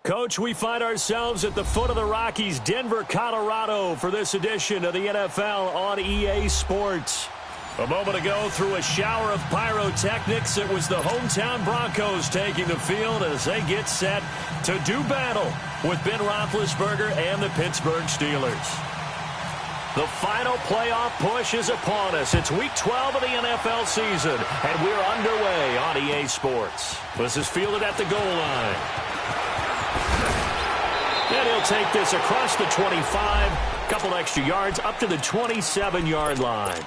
Coach, we find ourselves at the foot of the Rockies, Denver, Colorado, for this edition of the NFL on EA Sports. A moment ago, through a shower of pyrotechnics, it was the hometown Broncos taking the field as they get set to do battle with Ben Roethlisberger and the Pittsburgh Steelers. The final playoff push is upon us. It's Week 12 of the NFL season, and we're underway on EA Sports. This is fielded at the goal line. And he'll take this across the 25, a couple extra yards, up to the 27-yard line.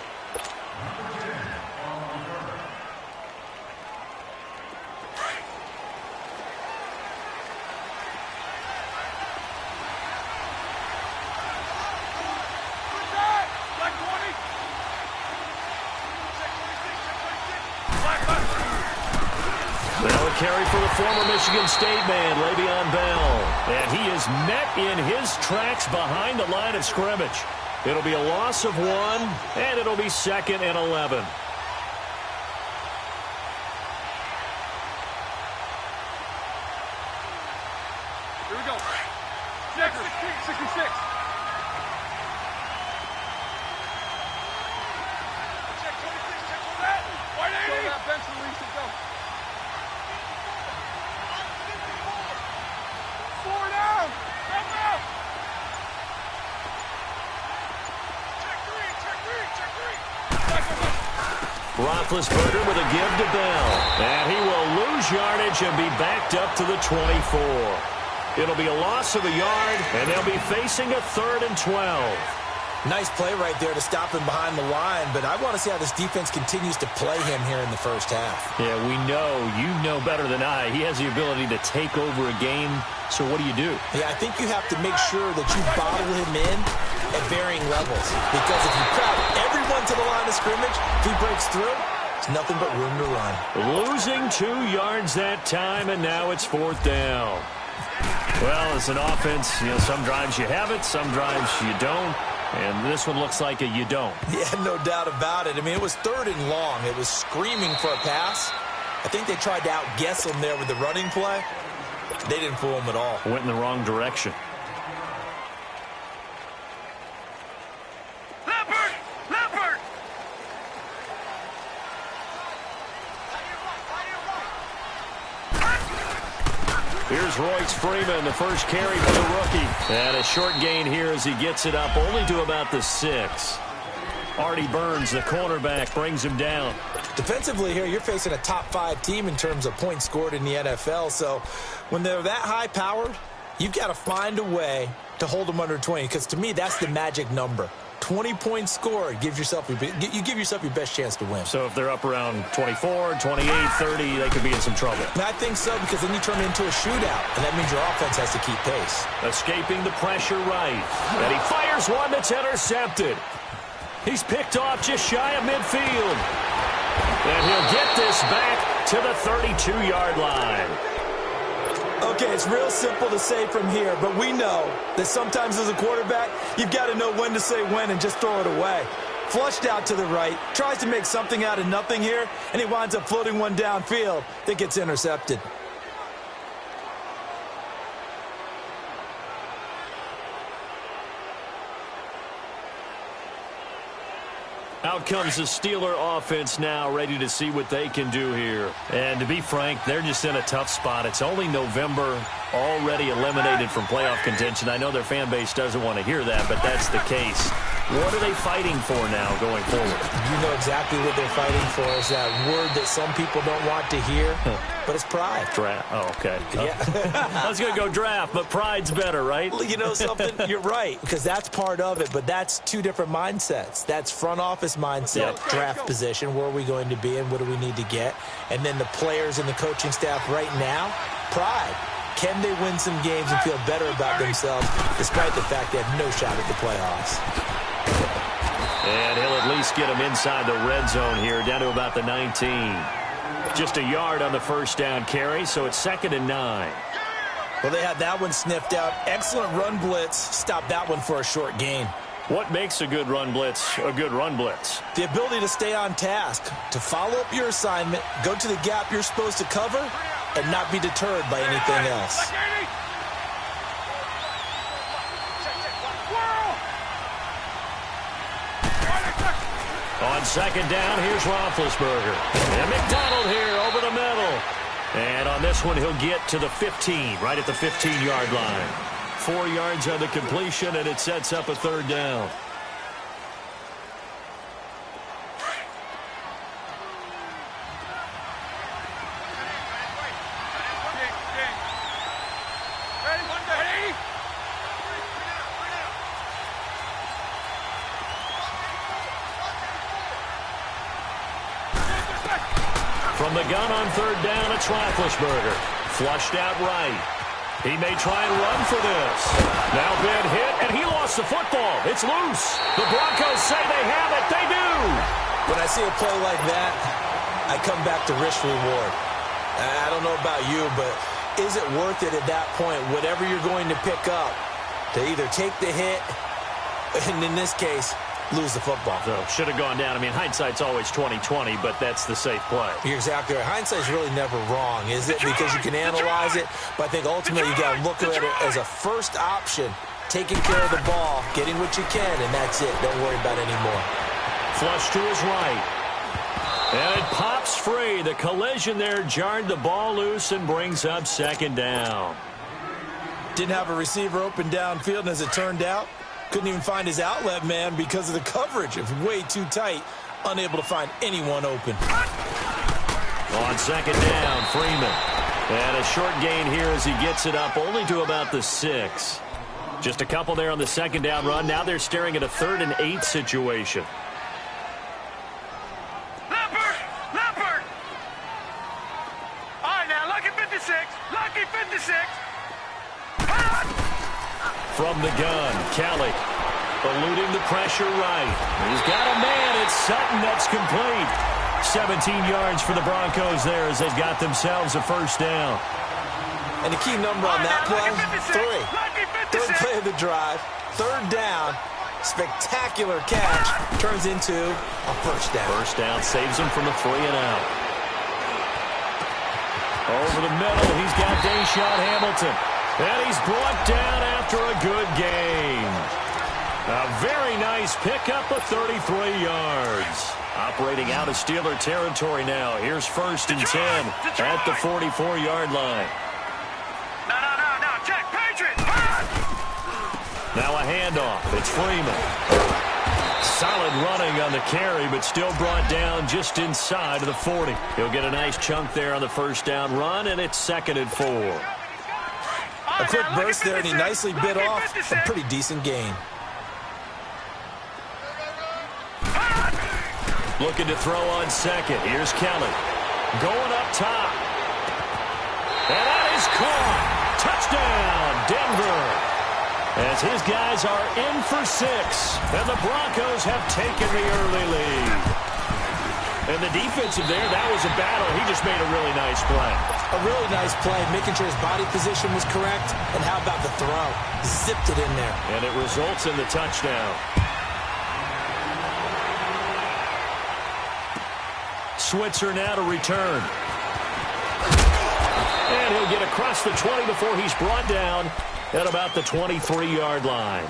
Carry for the former Michigan State man, Le'Veon Bell. And he is met in his tracks behind the line of scrimmage. It'll be a loss of 1, and it'll be 2nd and 11. Here we go. 66. Check 26, that. White 80. Throw that bench release and go. 4 down. Help out. Check 3. Roethlisberger with a give to Bell. And he will lose yardage and be backed up to the 24. It'll be a loss of a yard, and they'll be facing a 3rd and 12. Nice play right there to stop him behind the line, but I want to see how this defense continues to play him here in the first half. Yeah, we know, you know better than I, he has the ability to take over a game, so what do you do? Yeah, I think you have to make sure that you bottle him in at varying levels, because if you crowd everyone to the line of scrimmage, if he breaks through, it's nothing but room to run. Losing 2 yards that time, and now it's 4th down. Well, as an offense, some drives you have it, some drives you don't. And this one looks like a you don't. Yeah, no doubt about it. I mean, it was 3rd and long. It was screaming for a pass. I think they tried to outguess him there with the running play. They didn't fool him at all. Went in the wrong direction. Leopard! Here's Royce Freeman, the first carry for the rookie. And a short gain here as he gets it up only to about the 6. Artie Burns, the cornerback, brings him down. Defensively here, you're facing a top 5 team in terms of points scored in the NFL. So when they're that high-powered, You've got to find a way to hold them under 20, because to me, that's the magic number. 20 points scored gives yourself you give yourself your best chance to win. So if they're up around 24, 28, 30, they could be in some trouble. And I think so, because then you turn it into a shootout, and that means your offense has to keep pace. Escaping the pressure right. And he fires one that's intercepted. He's picked off just shy of midfield. And he'll get this back to the 32-yard line. Okay, it's real simple to say from here, but we know that sometimes as a quarterback, you've got to know when to say when and just throw it away. Flushed out to the right, tries to make something out of nothing here, and he winds up floating one downfield that gets intercepted. Out comes the Steeler offense now, ready to see what they can do here. And to be frank, they're just in a tough spot. It's only November, already eliminated from playoff contention. I know their fan base doesn't want to hear that, but that's the case. What are they fighting for now going forward? You know exactly what they're fighting for. Is that word that some people don't want to hear, but it's pride. Draft. Oh, okay. Yeah. I was going to go draft, but pride's better, right? You know something? You're right, because that's part of it, but that's two different mindsets. That's front office mindset, draft position, where are we going to be and what do we need to get? And then the players and the coaching staff right now, pride. Can they win some games and feel better about themselves despite the fact they have no shot at the playoffs? And he'll at least get him inside the red zone here, down to about the 19. Just a yard on the first down carry, so it's 2nd and 9. Well, they had that one sniffed out. Excellent run blitz. Stop that one for a short gain. What makes a good run blitz a good run blitz? The ability to stay on task, to follow up your assignment, go to the gap you're supposed to cover, and not be deterred by anything else. On 2nd down, here's Roethlisberger. And McDonald here over the middle. And on this one, he'll get to the 15, right at the 15-yard line. 4 yards on the completion, and it sets up a 3rd down. From the gun on 3rd down, it's Roethlisberger. Flushed out right. He may try and run for this. Now been hit, and he lost the football. It's loose. The Broncos say they have it. They do. When I see a play like that, I come back to risk reward. I don't know about you, but is it worth it at that point, whatever you're going to pick up, to either take the hit, and in this case, lose the football? So should have gone down. I mean, hindsight's always 20/20, but that's the safe play. You're exactly right. Hindsight's really never wrong, is it? Because you can analyze it, but I think ultimately you got to look at it as a first option, taking care of the ball, getting what you can, and that's it. Don't worry about it anymore. Flush to his right. And it pops free. The collision there jarred the ball loose and brings up 2nd down. Didn't have a receiver open downfield, and as it turned out, couldn't even find his outlet man because of the coverage. It was way too tight, unable to find anyone open. On 2nd down, Freeman. And a short gain here as he gets it up only to about the 6. Just a couple there on the 2nd down run. Now they're staring at a 3rd and 8 situation. Leopard! All right, now, lucky 56. Lucky 56. From the gun, Kelly eluding the pressure right. He's got a man. It's Sutton. That's complete. 17 yards for the Broncos there as they've got themselves a 1st down. And the key number on that play, 3. 3rd play of the drive, 3rd down, spectacular catch, turns into a 1st down. 1st down saves him from a 3 and out. Over the middle, he's got Deshaun Hamilton. And he's brought down after a good game. A very nice pickup of 33 yards. Operating out of Steeler territory now. Here's 1st and 10 at the 44-yard line. No. Check, Patriots. Now a handoff. It's Freeman. Solid running on the carry, but still brought down just inside of the 40. He'll get a nice chunk there on the 1st down run, and it's 2nd and 4. A quick burst there, and he nicely bit off a pretty decent gain. Looking to throw on second. Here's Kelly. Going up top. And that is caught. Touchdown, Denver. As his guys are in for 6. And the Broncos have taken the early lead. And the defensive there, that was a battle. He just made a really nice play. A really nice play, making sure his body position was correct. And how about the throw? Zipped it in there. And it results in the touchdown. Switzer now to return. And he'll get across the 20 before he's brought down at about the 23-yard line.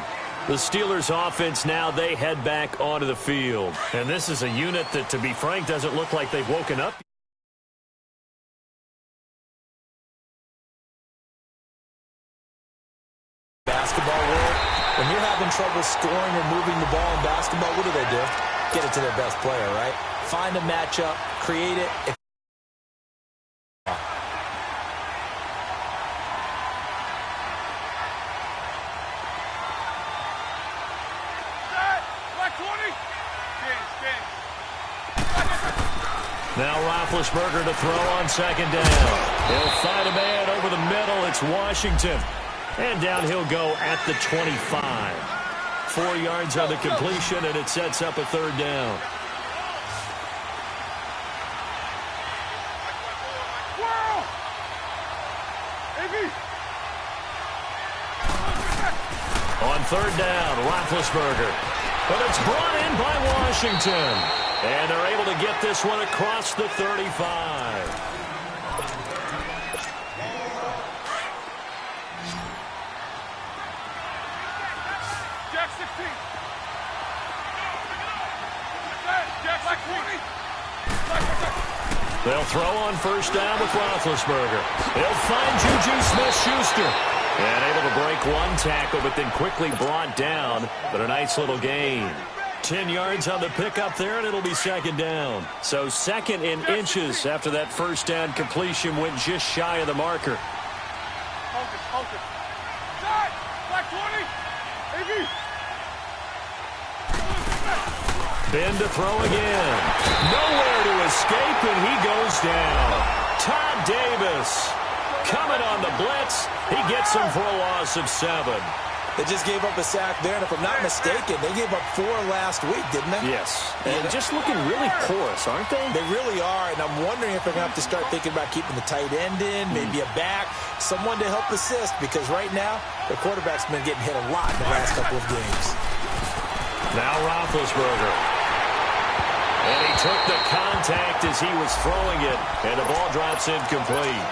The Steelers' offense now, they head back onto the field. And this is a unit that, to be frank, doesn't look like they've woken up. Basketball world, when you're having trouble scoring or moving the ball in basketball, what do? Get it to their best player, right? Find a matchup, create it. Now Roethlisberger to throw on second down. He'll find a man over the middle. It's Washington. And down he'll go at the 25. 4 yards on the completion, and it sets up a third down. On third down, Roethlisberger. But it's brought in by Washington. And they're able to get this one across the 35. Jack 16. Jack 20. They'll throw on first down with Roethlisberger. They'll find Juju Smith-Schuster. And able to break one tackle, but then quickly brought down. But a nice little gain. 10 yards on the pickup there, and it'll be second down. So second in inches after that first down completion went just shy of the marker. Focus. Black 20. Ben to throw again. Nowhere to escape, and he goes down. Todd Davis coming on the blitz. He gets him for a loss of 7. They just gave up a sack there, and if I'm not mistaken, they gave up 4 last week, didn't they? Yes. And just looking really porous, aren't they? They really are, and I'm wondering if they're going to have to start thinking about keeping the tight end in, maybe a back, someone to help assist, because right now, their quarterback's been getting hit a lot in the last couple of games. Now Roethlisberger. And he took the contact as he was throwing it, and the ball drops incomplete.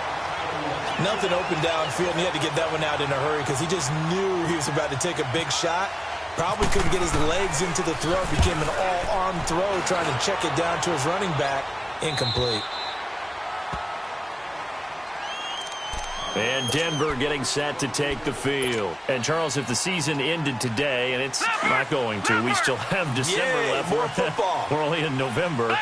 Nothing open downfield, and he had to get that one out in a hurry because he just knew he was about to take a big shot. Probably couldn't get his legs into the throw. Became an all-arm throw, trying to check it down to his running back. Incomplete. And Denver getting set to take the field. And, Charles, if the season ended today, and it's not going to, we still have December left. More football. We're only in November.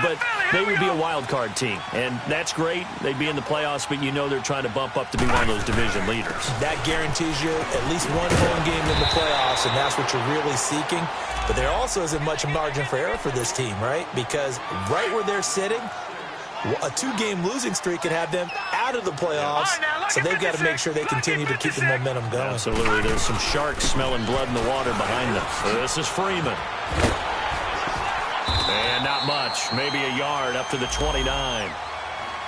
But they would be a wild card team. And that's great. They'd be in the playoffs, but you know they're trying to bump up to be one of those division leaders. That guarantees you at least one home game in the playoffs, and that's what you're really seeking. But there also isn't much margin for error for this team, right? Because right where they're sitting, a 2-game losing streak could have them out of the playoffs, so they've got to make sure they continue to keep the momentum going. Absolutely. There's some sharks smelling blood in the water behind them. This is Freeman. And not much, maybe a yard up to the 29.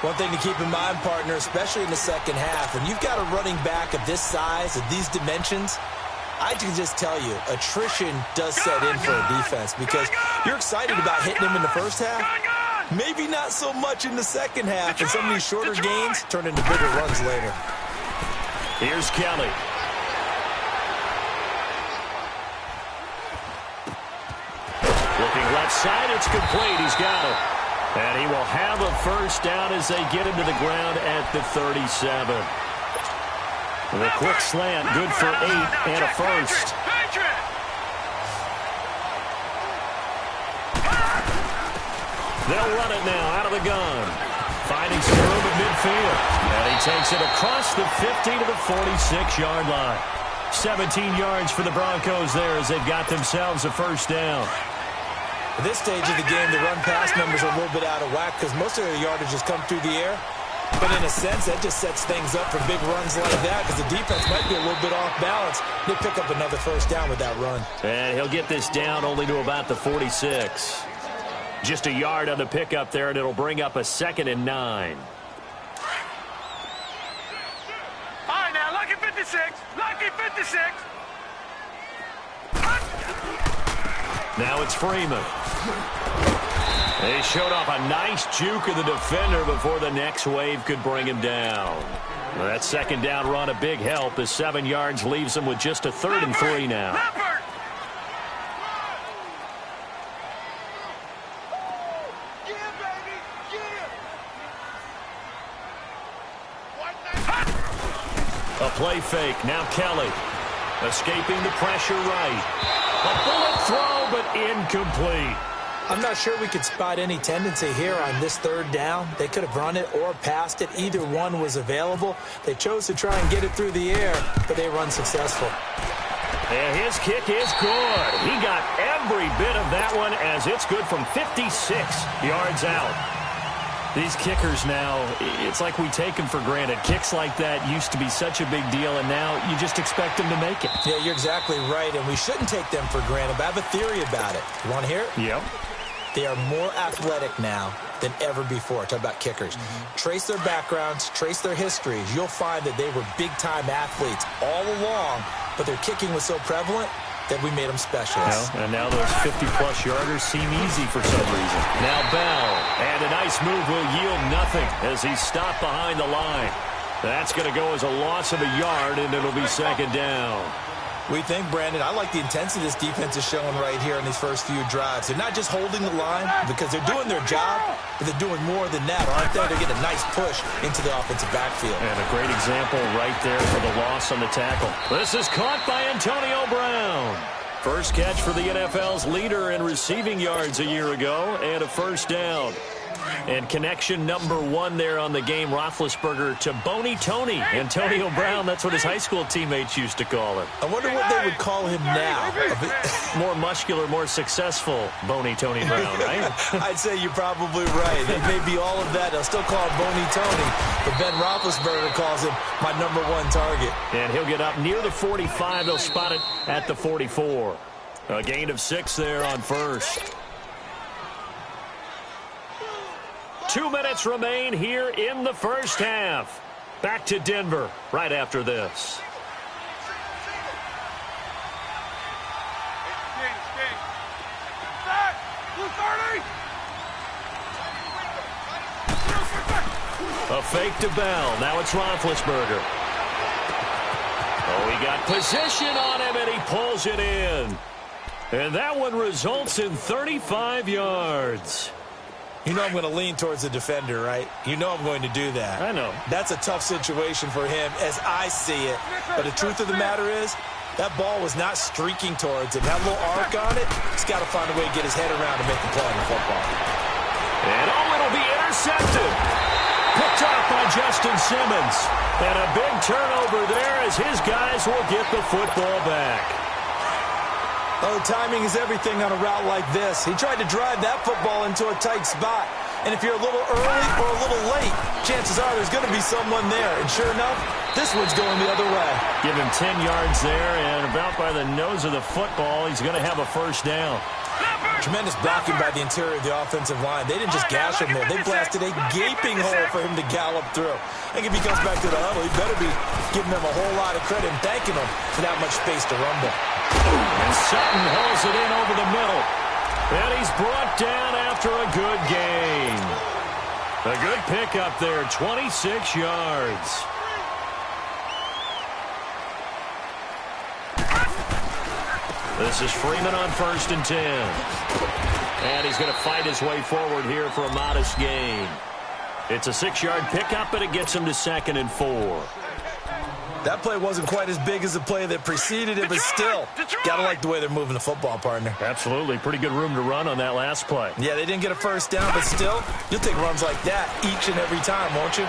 One thing to keep in mind, partner, especially in the second half, when you've got a running back of this size, of these dimensions, I can just tell you, attrition does set in for a defense because you're excited about hitting him in the first half. Maybe not so much in the second half, and some of these shorter gains turn into bigger runs later. Here's Kelly. Looking left side, it's complete. He's got it. And he will have a first down as they get him to the ground at the 37. The quick slant, good for 8 and a first. They'll run it now out of the gun. finding some room at midfield. And he takes it across the 50 to the 46-yard line. 17 yards for the Broncos there as they've got themselves a first down. At this stage of the game, the run-pass numbers are a little bit out of whack because most of their yardage has come through the air. But in a sense, that just sets things up for big runs like that because the defense might be a little bit off balance. They pick up another first down with that run. And he'll get this down only to about the 46. Just a yard on the pickup there, and it'll bring up a 2nd and 9. All right, now, lucky 56. Lucky 56. Now it's Freeman. They showed off a nice juke of the defender before the next wave could bring him down. Well, that 2nd down run, a big help. The 7 yards leaves him with just a 3rd and 3 now. A play fake. Now Kelly. Escaping the pressure right. A bullet throw, but incomplete. I'm not sure we could spot any tendency here on this 3rd down. They could have run it or passed it. Either one was available. They chose to try and get it through the air, but they were unsuccessful. And his kick is good. He got every bit of that one as it's good from 56 yards out. These kickers now, it's like we take them for granted. Kicks like that used to be such a big deal, and now you just expect them to make it. Yeah, you're exactly right, and we shouldn't take them for granted, but I have a theory about it. You want to hear it? Yep. They are more athletic now than ever before. Talk about kickers. Trace their backgrounds, trace their histories. You'll find that they were big-time athletes all along, but their kicking was so prevalent that we made them specialists. Well, and now those 50-plus yarders seem easy for some reason. Now Bell, and a nice move will yield nothing as he's stopped behind the line. That's going to go as a loss of a yard, and it'll be 2nd down. We think, Brandon, I like the intensity this defense is showing right here in these first few drives. They're not just holding the line because they're doing their job, but they're doing more than that, aren't they? They're getting a nice push into the offensive backfield. And a great example right there for the loss on the tackle. This is caught by Antonio Brown. First catch for the NFL's leader in receiving yards a year ago, and a first down. And connection number 1 there on the game, Roethlisberger to Boney Tony. Antonio Brown, that's what his high school teammates used to call him. I wonder what they would call him now. More muscular, more successful Boney Tony Brown, right? I'd say you're probably right. It may be all of that. They'll still call him Boney Tony, but Ben Roethlisberger calls him my number 1 target. And he'll get up near the 45. They'll spot it at the 44. A gain of 6 there on first. 2 minutes remain here in the first half. Back to Denver right after this. A fake to Bell. Now it's Roethlisberger. Oh, he got position on him, and he pulls it in. And that one results in 35 yards. You know I'm going to lean towards the defender, right? You know I'm going to do that. I know. That's a tough situation for him as I see it. But the truth of the matter is, that ball was not streaking towards him. That little arc on it, he's got to find a way to get his head around and make the play on the football. And it'll be intercepted. Picked up by Justin Simmons. And a big turnover there as his guys will get the football back. Oh, timing is everything on a route like this. He tried to drive that football into a tight spot. And if you're a little early or a little late, chances are there's going to be someone there. And sure enough, this one's going the other way. Give him 10 yards there, and about by the nose of the football, he's going to have a first down. Tremendous blocking by the interior of the offensive line. They didn't just gash him there. They blasted a gaping hole for him to gallop through. I think if he comes back to the huddle, he better be giving them a whole lot of credit and thanking them for that much space to rumble. And Sutton hauls it in over the middle. And he's brought down after a good gain. A good pickup there, 26 yards. This is Freeman on 1st and 10. And he's going to fight his way forward here for a modest gain. It's a 6-yard pickup, but it gets him to 2nd and 4. That play wasn't quite as big as the play that preceded it, but still, got to like the way they're moving the football, partner. Absolutely. Pretty good room to run on that last play. Yeah, they didn't get a first down, but still, you'll take runs like that each and every time, won't you?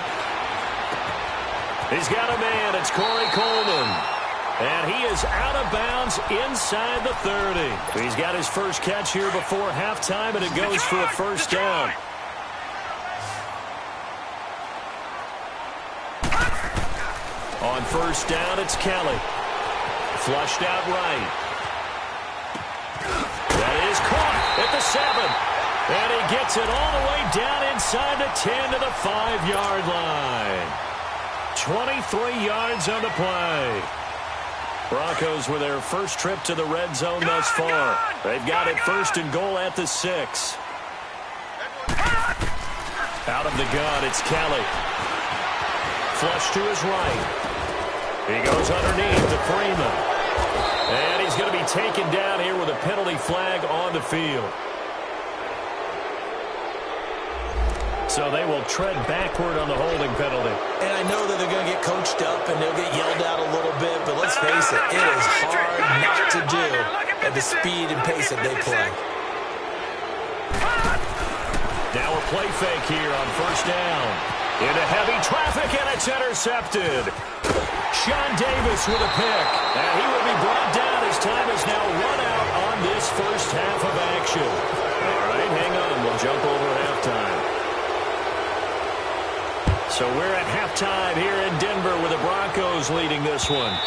He's got a man. It's Corey Coleman. And he is out of bounds inside the 30. He's got his first catch here before halftime, and it goes for a first down. On first down, it's Kelly. Flushed out right. That is caught at the 7. And he gets it all the way down inside the 10 to the 5-yard line. 23 yards on the play. Broncos with their first trip to the red zone thus far. They've got it first and goal at the 6. Out of the gun, it's Kelly. Flush to his right. He goes underneath to Freeman. And he's going to be taken down here with a penalty flag on the field. So they will tread backward on the holding penalty. And I know that they're going to get coached up and they'll get yelled at a little bit, but let's face it, it is hard not to do at the speed and pace that they play. Now a play fake here on first down. Into heavy traffic, and it's intercepted. Sean Davis with a pick. And he will be brought down as time is now run out on this first half of action. All right, hang on. We'll jump over halftime. So we're at halftime here in Denver with the Broncos leading this one.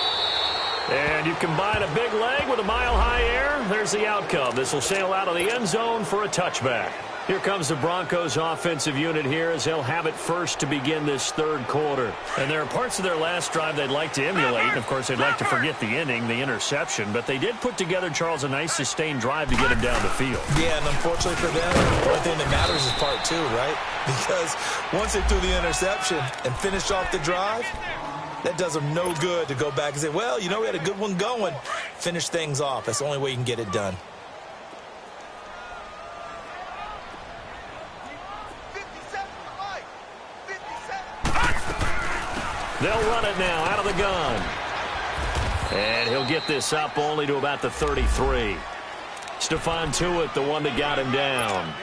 And you combine a big leg with a mile-high air, there's the outcome. This will sail out of the end zone for a touchback. Here comes the Broncos offensive unit here as they'll have it first to begin this third quarter. And there are parts of their last drive they'd like to emulate. And, of course, they'd like to forget the inning, the interception. But they did put together, Charles, a nice sustained drive to get him down the field. Yeah, and unfortunately for them, the only thing that matters is part 2, right? Because once they threw the interception and finished off the drive, that does them no good to go back and say, well, you know, we had a good one going. Finish things off. That's the only way you can get it done. They'll run it now out of the gun. And he'll get this up only to about the 33. Stephon Tuitt, the one that got him down.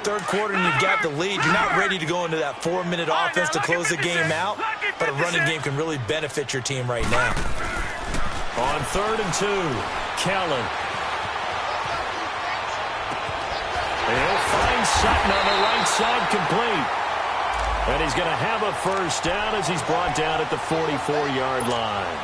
Third quarter and you've got the lead. You're not ready to go into that 4-minute offense to close the game out, but a running game can really benefit your team right now. On 3rd and 2, Kelly. He'll find Sutton on the right side complete. And he's going to have a first down as he's brought down at the 44-yard line.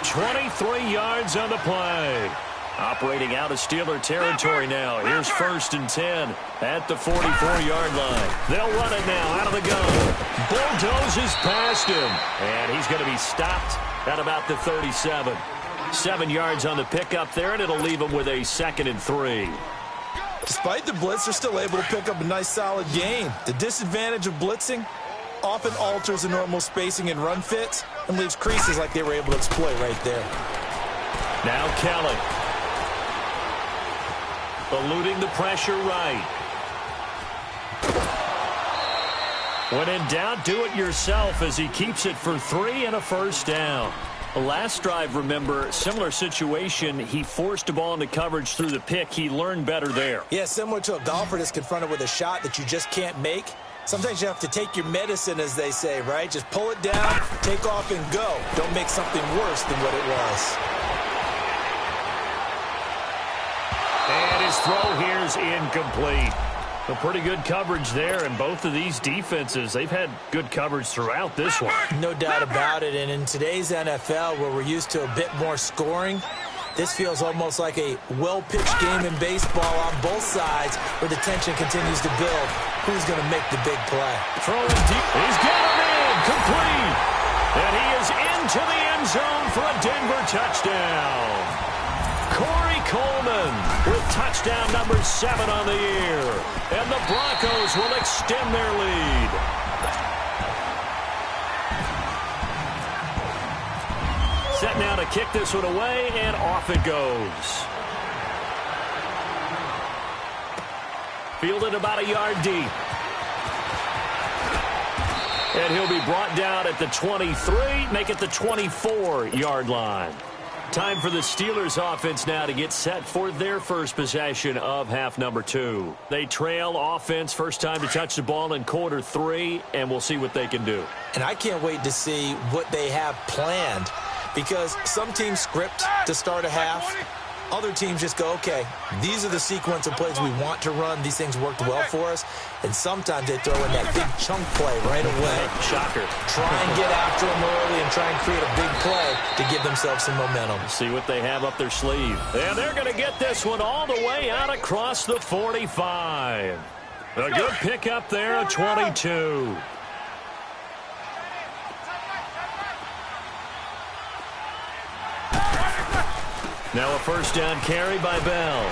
23 yards on the play. Operating out of Steeler territory now. Here's 1st and 10 at the 44-yard line. They'll run it now out of the gun. Bulldozes past him. And he's going to be stopped at about the 37. 7 yards on the pickup there, and it'll leave him with a 2nd and 3. Despite the blitz, they're still able to pick up a nice, solid gain. The disadvantage of blitzing often alters the normal spacing and run fits and leaves creases like they were able to exploit right there. Now Kelly. Eluding the pressure right. When in doubt, do it yourself as he keeps it for 3 and a first down. The last drive, remember, similar situation. He forced a ball into coverage through the pick. He learned better there. Yeah, similar to a golfer that's confronted with a shot that you just can't make. Sometimes you have to take your medicine, as they say, right? Just pull it down, take off, and go. Don't make something worse than what it was. And his throw here is incomplete. A pretty good coverage there, and both of these defenses, they've had good coverage throughout this one. No doubt about it, and in today's NFL, where we're used to a bit more scoring, this feels almost like a well-pitched game in baseball on both sides where the tension continues to build. Who's going to make the big play? Throwing deep. He's got him in. Complete. And he is into the end zone for a Denver touchdown. Corey Coleman with touchdown number 7 on the year. And the Broncos will extend their lead. Set now to kick this one away, and off it goes. Fielded about a yard deep. And he'll be brought down at the 23, make it the 24-yard line. Time for the Steelers offense now to get set for their first possession of half number 2. They trail offense, first time to touch the ball in quarter 3, and we'll see what they can do. And I can't wait to see what they have planned, because some teams script to start a half. Other teams just go, okay, these are the sequence of plays we want to run. These things worked well for us. And sometimes they throw in that big chunk play right away. Shocker. Try and get after them early and try and create a big play to give themselves some momentum. See what they have up their sleeve. And they're going to get this one all the way out across the 45. A good pickup there, a 22. Now a first down carry by Bell.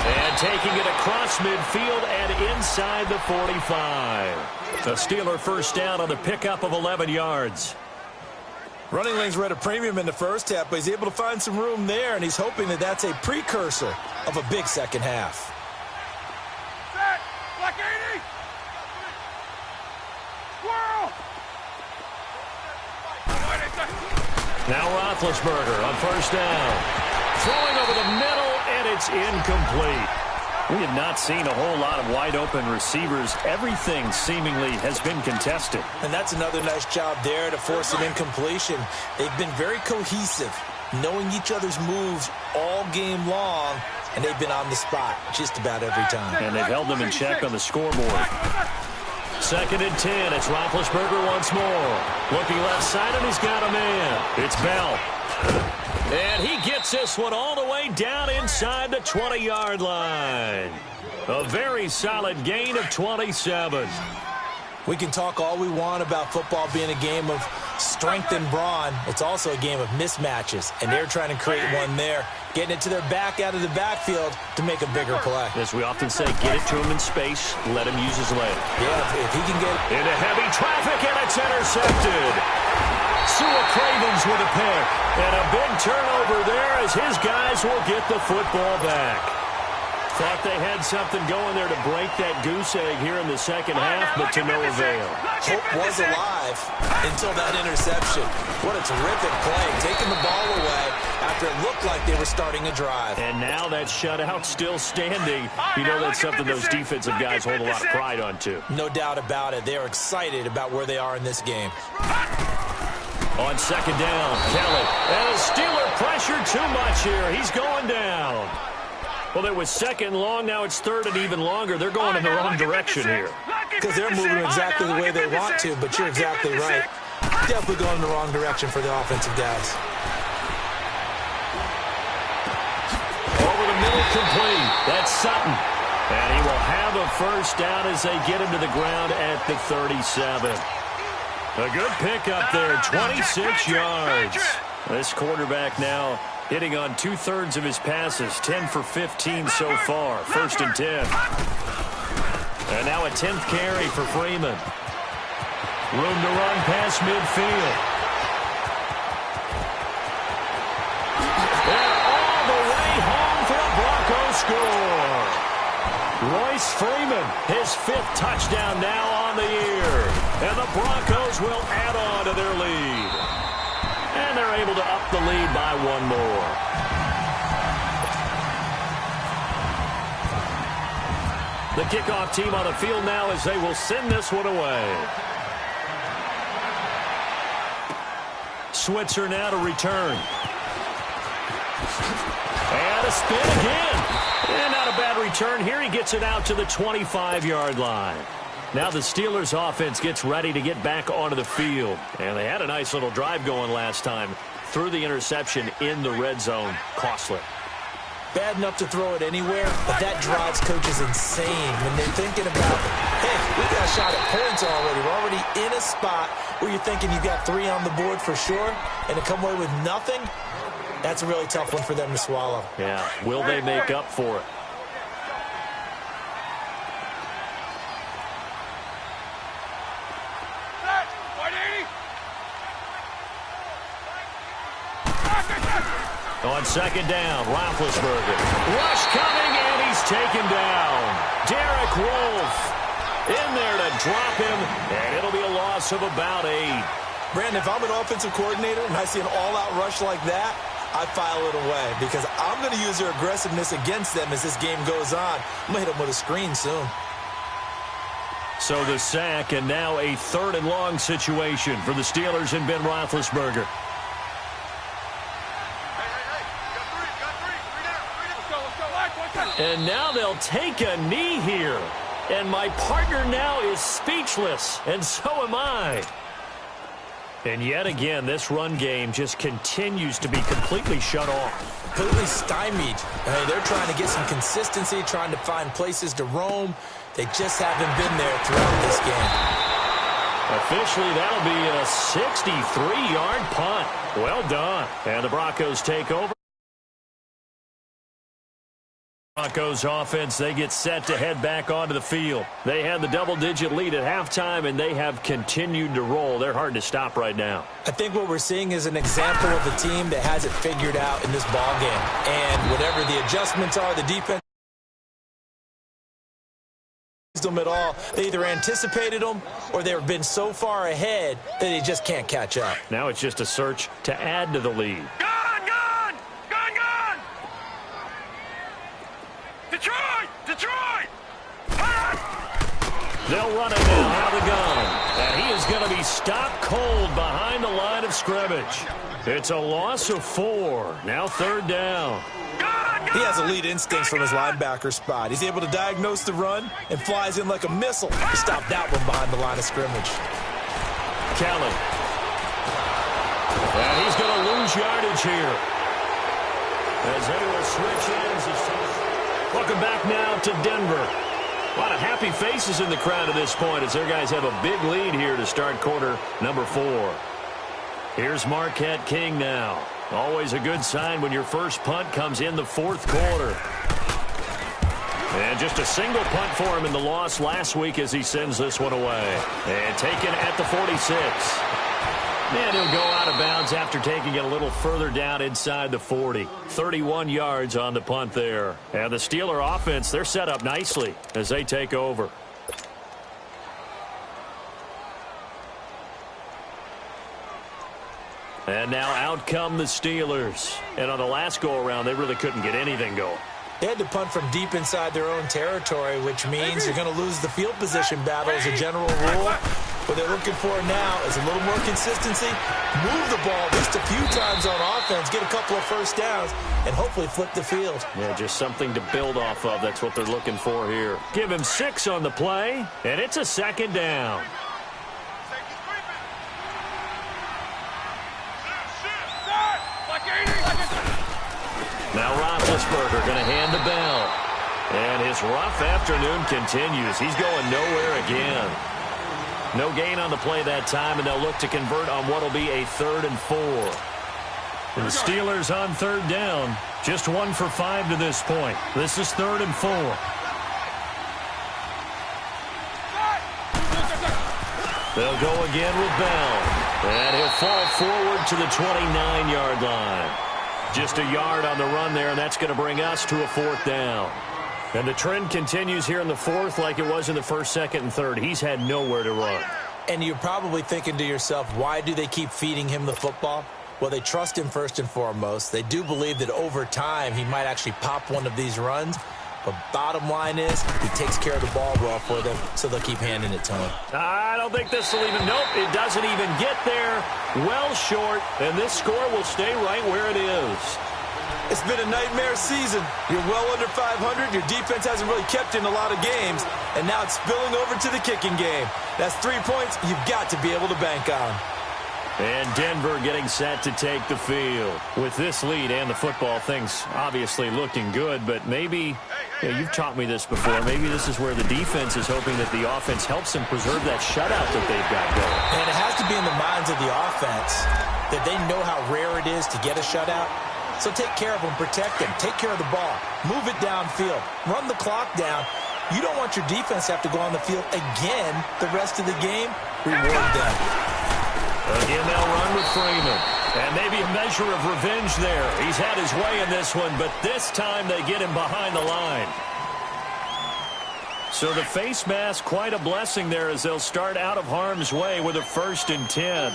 And taking it across midfield and inside the 45. A Steeler first down on the pickup of 11 yards. Running lanes were at a premium in the first half, but he's able to find some room there, and he's hoping that that's a precursor of a big second half. Set. Black 80. Squirrel. Now Roethlisberger on first down. Throwing over the middle, and it's incomplete. We have not seen a whole lot of wide-open receivers. Everything seemingly has been contested. And that's another nice job there to force an incompletion. They've been very cohesive, knowing each other's moves all game long, and they've been on the spot just about every time. And they've held them in check on the scoreboard. Second and 10. It's Roethlisberger once more. Looking left side, and he's got a man. It's Bell. And he gets this one all the way down inside the 20-yard line. A very solid gain of 27. We can talk all we want about football being a game of strength and brawn. It's also a game of mismatches, and they're trying to create one there, getting it to their back out of the backfield to make a bigger play. As we often say, get it to him in space, let him use his leg. Yeah, if he can get it. Into heavy traffic, and it's intercepted. Sua Cravens with a pick. And a big turnover there as his guys will get the football back. Thought they had something going there to break that goose egg here in the second half, but to no avail. Hope was alive until that interception. What a terrific play, taking the ball away after it looked like they were starting a drive. And now that shutout still standing. You know that's something those defensive guys hold a lot of pride on, too. No doubt about it. They are excited about where they are in this game. On second down, Kelly. And a Steeler pressure too much here. He's going down. Well, it was second long. Now it's third and even longer. They're going in the wrong direction here. Because they're moving exactly the way they want to, but you're exactly right. Definitely going in the wrong direction for the offensive guys. Over the middle, complete. That's Sutton. And he will have a first down as they get him to the ground at the 37. A good pickup there, 26 yards. This quarterback now hitting on 2/3 of his passes, 10 for 15 so far, first and 10. And now a 10th carry for Freeman. Room to run past midfield. And all the way home for the Broncos score. Royce Freeman, his 5th touchdown now on the year. And the Broncos will add on to their lead. And they're able to up the lead by one more. The kickoff team on the field now as they will send this one away. Switzer now to return. And a spin again. And not a bad return here. He gets it out to the 25-yard line. Now the Steelers offense gets ready to get back onto the field. And they had a nice little drive going last time. Threw the interception in the red zone. Costly. Bad enough to throw it anywhere, but that drives coaches insane when they're thinking about, hey, we got a shot at points already. We're already in a spot where you're thinking you've got 3 on the board for sure, and to come away with nothing, that's a really tough one for them to swallow. Yeah, will they make up for it? On second down, Roethlisberger. Rush coming, and he's taken down. Derek Wolfe. In there to drop him, and it'll be a loss of about 8. Brandon, if I'm an offensive coordinator and I see an all-out rush like that, I file it away because I'm going to use their aggressiveness against them as this game goes on. I'm going to hit them with a screen soon. So the sack, and now a 3rd and long situation for the Steelers and Ben Roethlisberger. And now they'll take a knee here. And my partner now is speechless, and so am I. And yet again, this run game just continues to be completely shut off. Completely stymied. They're trying to get some consistency, trying to find places to roam. They just haven't been there throughout this game. Officially, that'll be a 63-yard punt. Well done. And the Broncos take over. Broncos offense, they get set to head back onto the field. They had the double-digit lead at halftime, and they have continued to roll. They're hard to stop right now. I think what we're seeing is an example of a team that has it figured out in this ball game. And whatever the adjustments are, the defense them at all. They either anticipated them or they've been so far ahead that they just can't catch up. Now it's just a search to add to the lead. Detroit! They'll run it now out of the gun. And he is going to be stopped cold behind the line of scrimmage. It's a loss of 4. Now 3rd down. He has elite instincts from his linebacker spot. He's able to diagnose the run and flies in like a missile to stop that one behind the line of scrimmage. Kelly. And he's going to lose yardage here. As they will switch ends. Welcome back now to Denver. A lot of happy faces in the crowd at this point as their guys have a big lead here to start quarter number 4. Here's Marquette King now. Always a good sign when your first punt comes in the 4th quarter. And just a single punt for him in the loss last week as he sends this one away. And taken at the 46. And he'll go out of bounds after taking it a little further down inside the 40. 31 yards on the punt there. And the Steeler offense, they're set up nicely as they take over. And now out come the Steelers. And on the last go-around, they really couldn't get anything going. They had to punt from deep inside their own territory, which means you're going to lose the field position battle as a general rule. What they're looking for now is a little more consistency, move the ball just a few times on offense, get a couple of first downs, and hopefully flip the field. Yeah, just something to build off of. That's what they're looking for here. Give him 6 on the play, and it's a 2nd down. Now Roethlisberger going to hand the bell. And his rough afternoon continues. He's going nowhere again. No gain on the play that time, and they'll look to convert on what will be a 3rd and 4. And the Steelers on 3rd down. Just 1 for 5 to this point. This is 3rd and 4. They'll go again with Bell. And he'll fall forward to the 29-yard line. Just a yard on the run there, and that's going to bring us to a 4th down. And the trend continues here in the 4th like it was in the 1st, 2nd, and 3rd. He's had nowhere to run. And you're probably thinking to yourself, why do they keep feeding him the football? Well, they trust him first and foremost. They do believe that over time he might actually pop one of these runs. But bottom line is he takes care of the ball well for them, so they'll keep handing it to him. I don't think this will even, nope, it doesn't even get there. Well short, and this score will stay right where it is. It's been a nightmare season. You're well under 500. Your defense hasn't really kept in a lot of games. And now it's spilling over to the kicking game. That's 3 points you've got to be able to bank on. And Denver getting set to take the field. With this lead and the football, things obviously looking good. But maybe, you've taught me this before, maybe this is where the defense is hoping that the offense helps them preserve that shutout that they've got going. And it has to be in the minds of the offense that they know how rare it is to get a shutout. So take care of them, protect them, take care of the ball, move it downfield, run the clock down. You don't want your defense to have to go on the field again the rest of the game. Reward them. Again, they'll run with Freeman. And maybe a measure of revenge there. He's had his way in this one, but this time they get him behind the line. So the face mask, quite a blessing there as they'll start out of harm's way with a 1st and 10.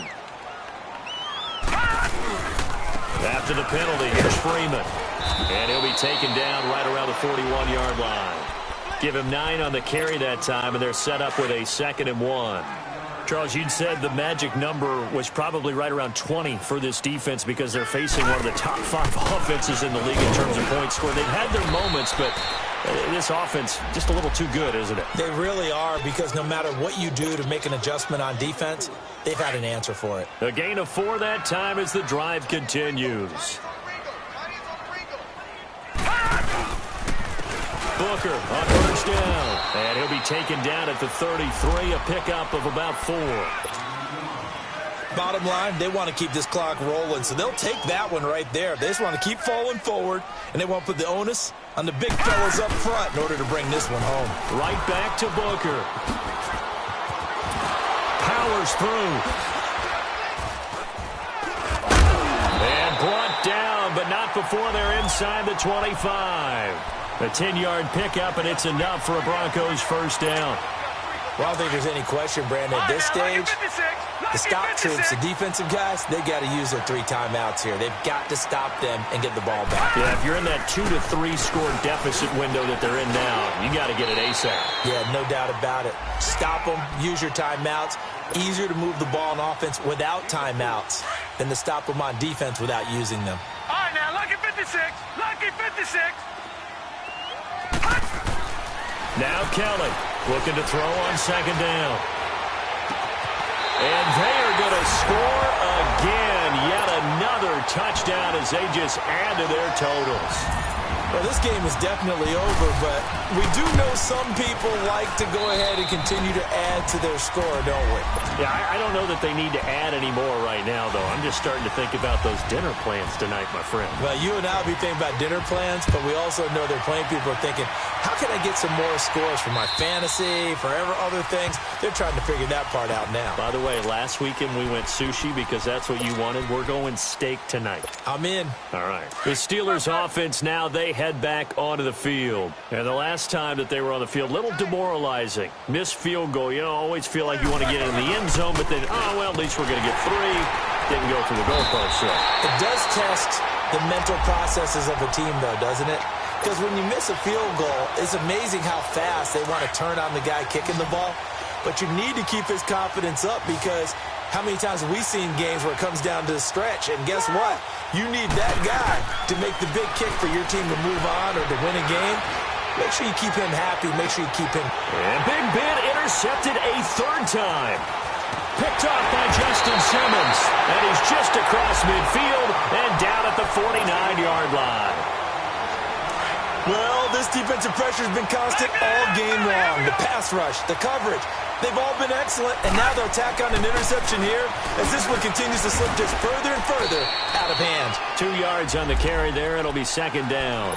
After the penalty, here's Freeman. And he'll be taken down right around the 41-yard line. Give him 9 on the carry that time, and they're set up with a 2nd and 1. Charles, you'd said the magic number was probably right around 20 for this defense because they're facing one of the top 5 offenses in the league in terms of points scored. They've had their moments, but this offense just a little too good, isn't it? They really are, because no matter what you do to make an adjustment on defense, they've had an answer for it. A gain of 4 that time as the drive continues. Booker on 1st down, and he'll be taken down at the 33, a pickup of about 4. Bottom line, they want to keep this clock rolling, so they'll take that one right there. They just want to keep falling forward, and they want to put the onus on the big fellas up front in order to bring this one home. Right back to Booker. Powers through. And brought down, but not before they're inside the 25. A 10-yard pickup, and it's enough for a Broncos 1st down. Well, I don't think there's any question, Brandon, at this stage, the stop troops, the defensive guys, they got to use their 3 timeouts here. They've got to stop them and get the ball back. Yeah, if you're in that 2 to 3 score deficit window that they're in now, you got to get it ASAP. Yeah, no doubt about it. Stop them, use your timeouts. Easier to move the ball on offense without timeouts than to stop them on defense without using them. All right, now, lucky 56. Lucky 56. Now Kelly looking to throw on 2nd down. And they are going to score again. Yet another touchdown as they just add to their totals. Well, this game is definitely over, but we do know some people like to go ahead and continue to add to their score, don't we? Yeah, I don't know that they need to add any more right now, though. I'm just starting to think about those dinner plans tonight, my friend. Well, you and I will be thinking about dinner plans, but we also know they're playing people are thinking, how can I get some more scores for my fantasy, for other things? They're trying to figure that part out now. By the way, last weekend we went sushi because that's what you wanted. We're going steak tonight. I'm in. All right. The Steelers offense now, they head back onto the field. And the last time that they were on the field, little demoralizing. Missed field goal. You know, always feel like you want to get in the end zone, but then, oh, well, at least we're going to get 3. Didn't go through the goalpost. So. It does test the mental processes of a team, though, doesn't it? Because when you miss a field goal, it's amazing how fast they want to turn on the guy kicking the ball. But you need to keep his confidence up, because how many times have we seen games where it comes down to the stretch? And guess what? You need that guy to make the big kick for your team to move on or to win a game. Make sure you keep him happy. Make sure you keep him. And Big Ben intercepted a 3rd time. Picked off by Justin Simmons. And he's just across midfield and down at the 49-yard line. Well, this defensive pressure has been constant all game long. The pass rush, the coverage, they've all been excellent, and now they'll tack on an interception here as this one continues to slip just further and further out of hand. 2 yards on the carry there. It'll be 2nd down.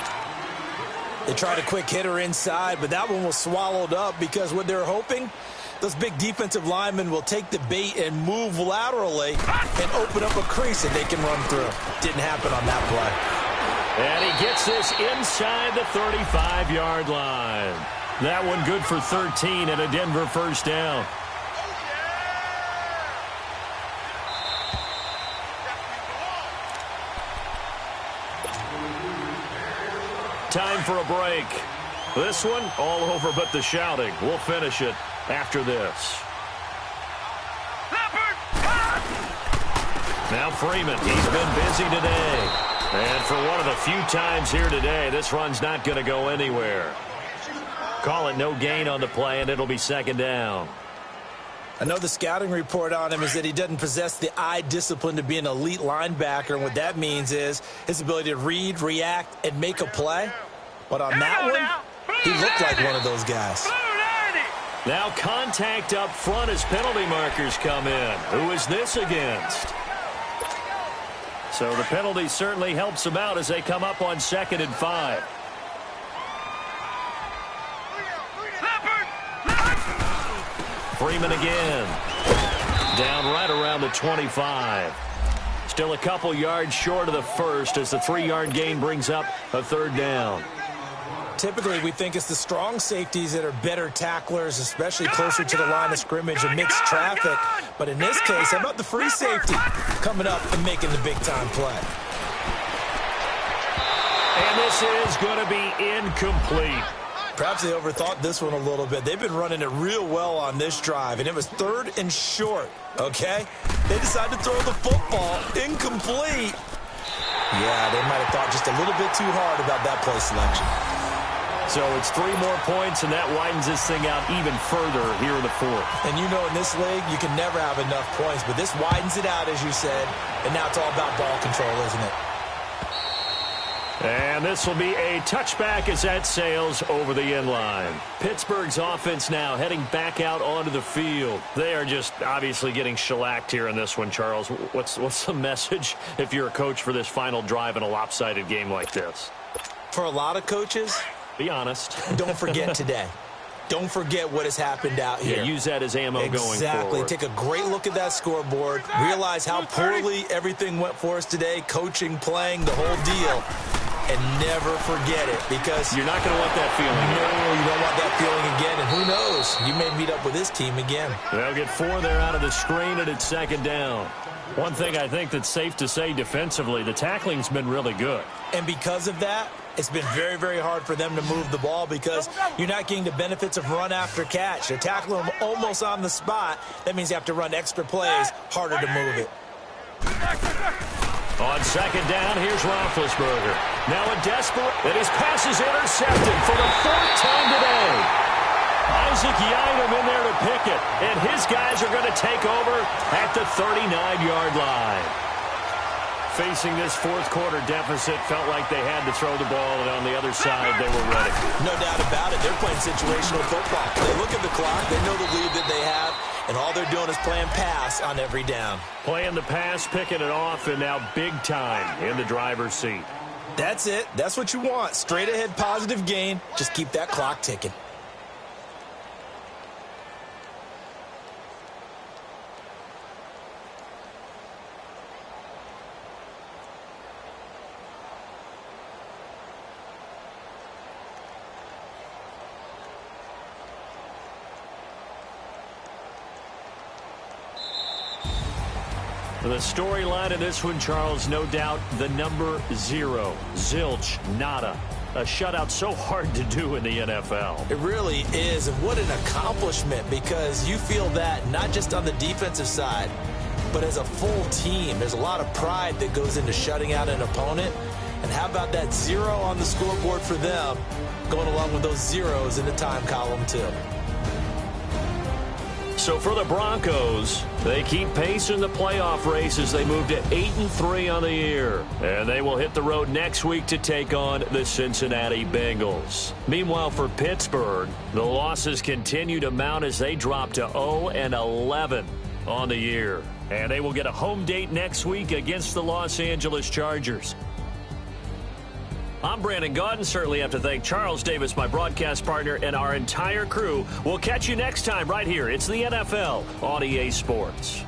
They tried a quick hitter inside, but that one was swallowed up because what they're hoping, those big defensive linemen will take the bait and move laterally and open up a crease that they can run through. Didn't happen on that play. And he gets this inside the 35-yard line. That one good for 13 and a Denver 1st down. Time for a break. This one all over but the shouting. We'll finish it after this. Now Freeman, he's been busy today. And for one of the few times here today, this run's not going to go anywhere. Call it no gain on the play, and it'll be 2nd down. I know the scouting report on him is that he doesn't possess the eye discipline to be an elite linebacker, and what that means is his ability to read, react, and make a play. But on that one, he looked like one of those guys. Now contact up front as penalty markers come in. Who is this against? So the penalty certainly helps them out as they come up on 2nd and 5. Freeman again. Down right around the 25. Still a couple yards short of the first as the 3-yard gain brings up a 3rd down. Typically, we think it's the strong safeties that are better tacklers, especially closer to the line of scrimmage and mixed traffic. But in this case, how about the free safety coming up and making the big-time play? And this is going to be incomplete. Perhaps they overthought this one a little bit. They've been running it real well on this drive, and it was 3rd and short, okay? They decided to throw the football incomplete. Yeah, they might have thought just a little bit too hard about that play selection. So it's 3 more points, and that widens this thing out even further here in the 4th. And you know in this league, you can never have enough points, but this widens it out, as you said, and now it's all about ball control, isn't it? And this will be a touchback as that sails over the end line. Pittsburgh's offense now heading back out onto the field. They are just obviously getting shellacked here in this one, Charles. What's the message if you're a coach for this final drive in a lopsided game like this? For a lot of coaches, be honest. Don't forget today. Don't forget what has happened out here. Yeah, use that as ammo going forward. Exactly. Take a great look at that scoreboard. Realize how poorly everything went for us today, coaching, playing, the whole deal. And never forget it, because you're not going to want that feeling. No, you don't want that feeling again. And who knows? You may meet up with this team again. They'll get 4 there out of the screen, and it's 2nd down. One thing I think that's safe to say defensively, the tackling's been really good. And because of that, it's been very, very hard for them to move the ball because you're not getting the benefits of run after catch. They're tackling them almost on the spot. That means you have to run extra plays, harder to move it. On 2nd down, here's Roethlisberger. Now a desperate, and his pass is intercepted for the 4th time today. Isaac Yiadom in there to pick it, and his guys are going to take over at the 39-yard line. Facing this 4th quarter deficit, felt like they had to throw the ball, and on the other side, they were ready. No doubt about it. They're playing situational football. They look at the clock. They know the lead that they have, and all they're doing is playing pass on every down. Playing the pass, picking it off, and now big time in the driver's seat. That's it. That's what you want. Straight ahead positive gain. Just keep that clock ticking. The storyline of this one, Charles, no doubt the number 0. Zilch, nada. A shutout so hard to do in the NFL. It really is, and what an accomplishment, because you feel that not just on the defensive side, but as a full team. There's a lot of pride that goes into shutting out an opponent. And how about that 0 on the scoreboard for them, going along with those zeros in the time column too. So for the Broncos, they keep pace in the playoff race as they move to 8-3 on the year. And they will hit the road next week to take on the Cincinnati Bengals. Meanwhile, for Pittsburgh, the losses continue to mount as they drop to 0-11 on the year. And they will get a home date next week against the Los Angeles Chargers. I'm Brandon Gaudin. Certainly have to thank Charles Davis, my broadcast partner, and our entire crew. We'll catch you next time right here. It's the NFL on EA Sports.